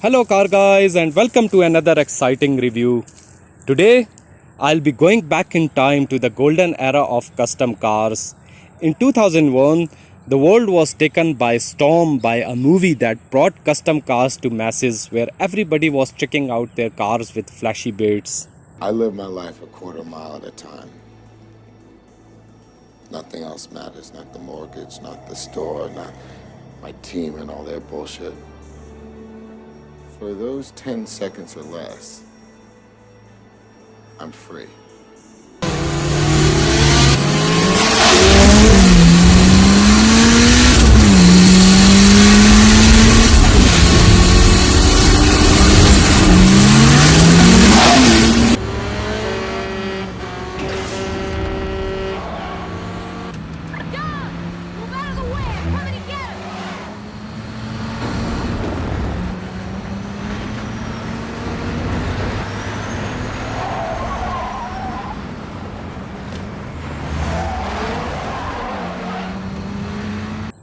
Hello car guys and welcome to another exciting review. Today I'll be going back in time to the golden era of custom cars. In 2001, the world was taken by storm by a movie that brought custom cars to masses where everybody was checking out their cars with flashy bits. I live my life a quarter mile at a time. Nothing else matters, not the mortgage, not the store, not my team and all their bullshit. For those 10 seconds or less, I'm free.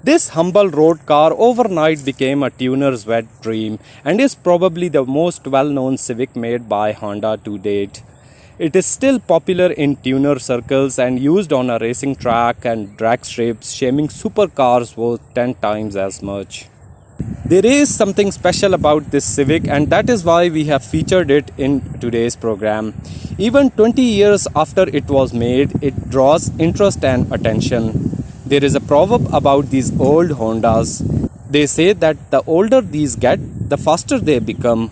This humble road car overnight became a tuner's wet dream and is probably the most well-known Civic made by Honda to date. It is still popular in tuner circles and used on a racing track and drag strips, shaming supercars worth 10 times as much. There is something special about this Civic and that is why we have featured it in today's program. Even 20 years after it was made, it draws interest and attention. There is a proverb about these old Hondas. They say that the older these get, the faster they become.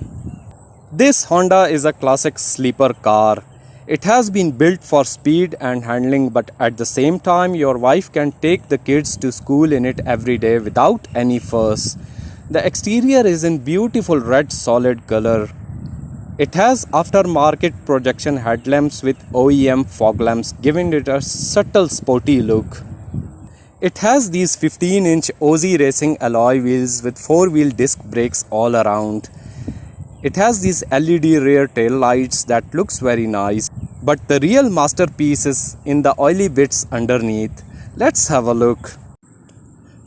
This Honda is a classic sleeper car. It has been built for speed and handling, but at the same time your wife can take the kids to school in it every day without any fuss. The exterior is in beautiful red solid color. It has aftermarket projection headlamps with OEM fog lamps, giving it a subtle sporty look. It has these 15-inch Aussie Racing alloy wheels with 4-wheel disc brakes all around. It has these LED rear tail lights that looks very nice, but the real masterpiece is in the oily bits underneath. Let's have a look.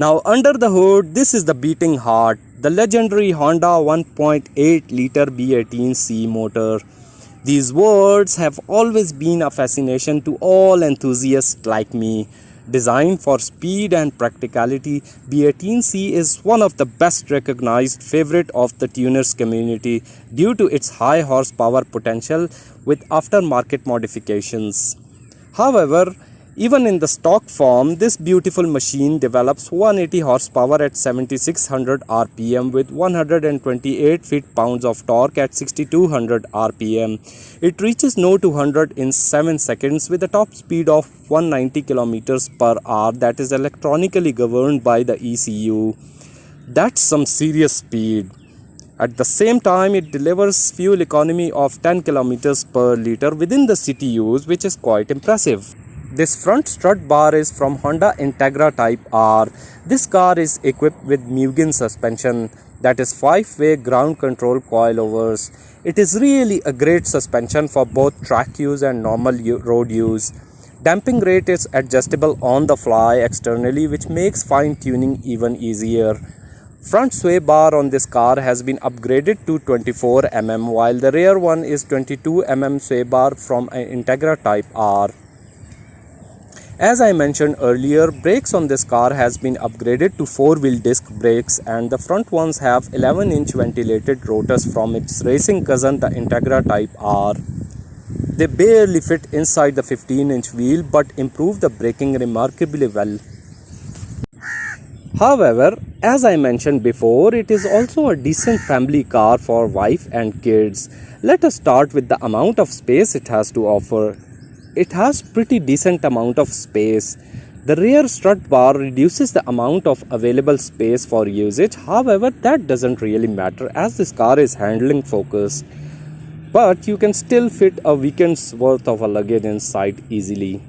Now under the hood, this is the beating heart, the legendary Honda 1.8 liter B18C motor. These words have always been a fascination to all enthusiasts like me. Designed for speed and practicality, B18C is one of the best recognized favorite of the tuners community due to its high horsepower potential with aftermarket modifications. However, even in the stock form, this beautiful machine develops 180 horsepower at 7600 rpm with 128 feet-pounds of torque at 6200 rpm. It reaches no to 100 in 7 seconds with a top speed of 190 kilometers per hour that is electronically governed by the ECU. That's some serious speed. At the same time, it delivers fuel economy of 10 kilometers per liter within the city use, which is quite impressive. This front strut bar is from Honda Integra Type R. This car is equipped with Mugen suspension, that is 5-way ground control coilovers. It is really a great suspension for both track use and normal road use. Damping rate is adjustable on the fly externally, which makes fine tuning even easier. Front sway bar on this car has been upgraded to 24 mm while the rear one is 22 mm sway bar from an Integra Type R. As I mentioned earlier, brakes on this car has been upgraded to 4-wheel disc brakes and the front ones have 11-inch ventilated rotors from its racing cousin the Integra Type R. They barely fit inside the 15-inch wheel but improve the braking remarkably well. However, as I mentioned before, it is also a decent family car for wife and kids. Let us start with the amount of space it has to offer. It has pretty decent amount of space. The rear strut bar reduces the amount of available space for usage. However, that doesn't really matter as this car is handling focused. But you can still fit a weekend's worth of a luggage inside easily.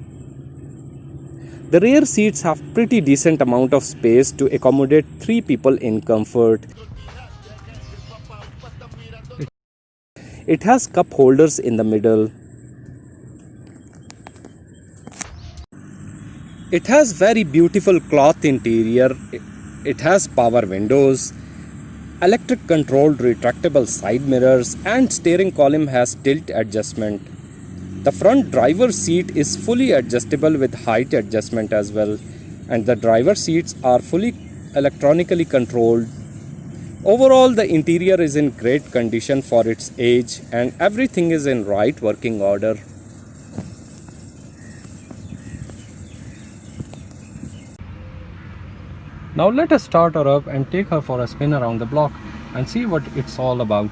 The rear seats have pretty decent amount of space to accommodate 3 people in comfort. It has cup holders in the middle. It has very beautiful cloth interior. It has power windows. electric controlled retractable side mirrors, and steering column has tilt adjustment. The front driver's seat is fully adjustable with height adjustment as well, and the driver seats are fully electronically controlled. Overall, the interior is in great condition for its age, and everything is in right working order. Now let us start her up and take her for a spin around the block and see what it's all about.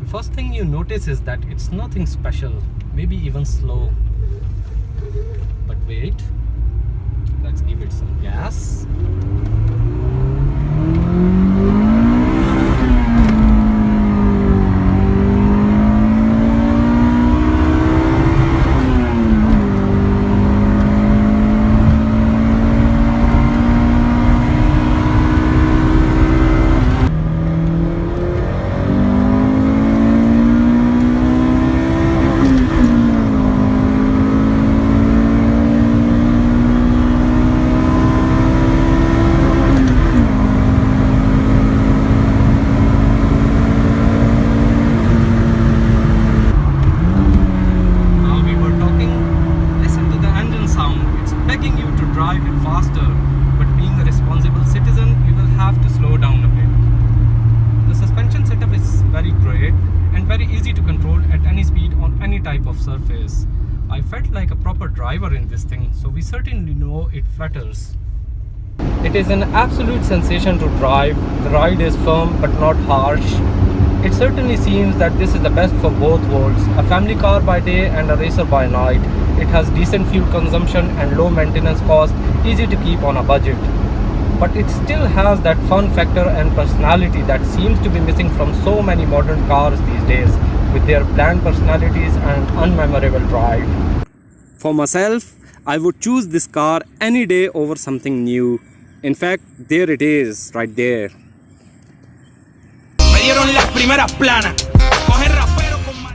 First thing you notice is that it's nothing special, maybe even slow. But wait, let's give it some gas. Drive it faster, but being a responsible citizen, you will have to slow down a bit. The suspension setup is very great and very easy to control at any speed on any type of surface. I felt like a proper driver in this thing, so we certainly know it flutters. It is an absolute sensation to drive. The ride is firm but not harsh. It certainly seems that this is the best for both worlds, a family car by day and a racer by night. It has decent fuel consumption and low maintenance cost, easy to keep on a budget. But it still has that fun factor and personality that seems to be missing from so many modern cars these days, with their bland personalities and unmemorable drive. For myself, I would choose this car any day over something new. In fact, there it is, right there. Me dieron las primeras planas.